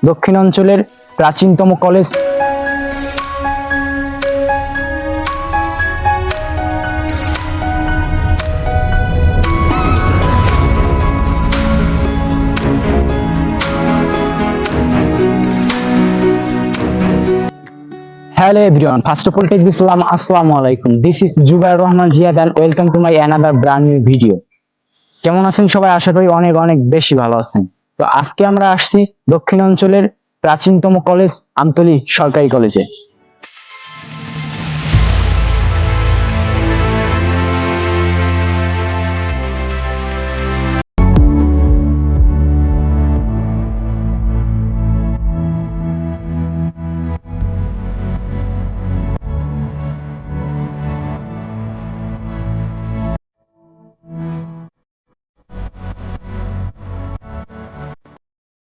দক্ষিণাঞ্চলের প্রাচীনতম college. Hello everyone, first of all take Islam, Assalamu alaikum. This is Jubair Rahman Jiyad and welcome to my another brand new video. কেমন আছেন সবাই? আশা করি অনেক অনেক বেশি ভালো আছেন। তো আজকে আমরা আসছি দক্ষিণাঞ্চলের প্রাচীনতম কলেজ আমতলী সরকারি কলেজে।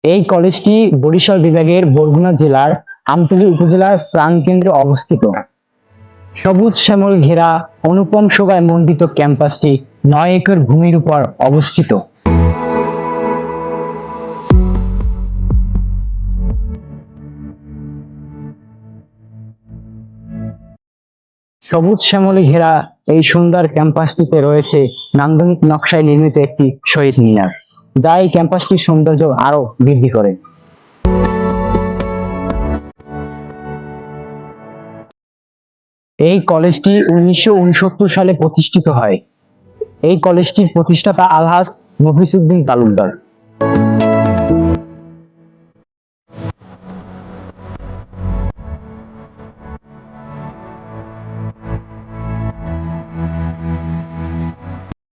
এই কলেজটি বরিশাল বিভাগের বরগুনা জেলার আমতলী উপজেলার প্রাণকেন্দ্রে অবস্থিত। সবুজ শ্যামল ঘেরা অনুপম শোভায় মণ্ডিত ক্যাম্পাসটি 9 একর ভূমির উপর অবস্থিত। সবুজ শ্যামলে ঘেরা এই সুন্দর ক্যাম্পাসটিতে রয়েছে নান্দনিক নকশায় নির্মিত একটি শহীদ মিনার, যা এই ক্যাম্পাসটির সৌন্দর্য আরো বৃদ্ধি করে। এই কলেজটি 1969 সালে প্রতিষ্ঠিত হয়। এই কলেজটির প্রতিষ্ঠাতা আলহাজ মফিজউদ্দিন তালুকদার।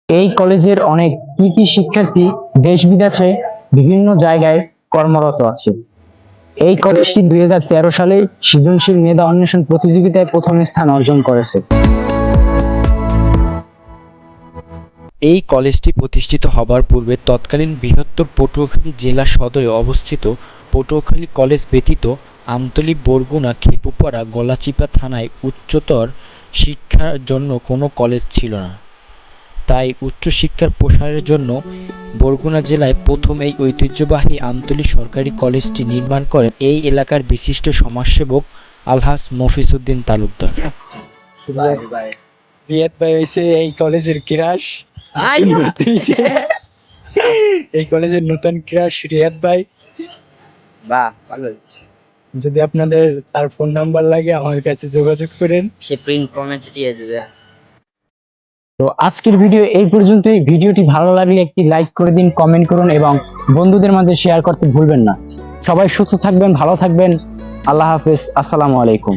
এই কলেজের অনেক কৃতি শিক্ষার্থী দেশ বিদেশে বিভিন্ন জায়গায় কর্মরত আছে। এই কলেজটি 2013 সালে সৃজনশীল মেধা অন্বেষণ প্রতিযোগিতায় প্রথম স্থান অর্জন করেছে। এই কলেজটি প্রতিষ্ঠিত হবার পূর্বে তৎকালীন বৃহত্তর পটুয়াখালী জেলা সদরে অবস্থিত পটুয়াখালী কলেজ ব্যতীত আমতলী, বরগুনা, খেপুপাড়া, গলাচিপা থানায় উচ্চতর শিক্ষার জন্য কোনো কলেজ ছিল না। তাই উচ্চশিক্ষার প্রসারের জন্য বরগুনা জেলায় প্রথম এই ঐতিহ্যবাহী আমতলী সরকারি কলেজটি নির্মাণ করেন এই এলাকার বিশিষ্ট সমাজসেবক আলহাজ মফিজউদ্দিন তালুকদার। রিয়াদ ভাই হইছে এই কলেজের ক্রাশ। এই কলেজের নতুন ক্রাশ রিয়াদ ভাই। বাহ, ভালো। যদি আপনাদের তার ফোন নাম্বার লাগে আমার কাছে যোগাযোগ করেন, সে প্রিন্ট ফরম্যাটে দিয়ে দেবে। তো আজকের ভিডিও এই পর্যন্তই। ভিডিওটি ভালো লাগলে একটি লাইক করে দিন, কমেন্ট করুন এবং বন্ধুদের মাঝে শেয়ার করতে ভুলবেন না। সবাই সুস্থ থাকবেন, ভালো থাকবেন। আল্লাহ হাফেজ, আসসালামু আলাইকুম।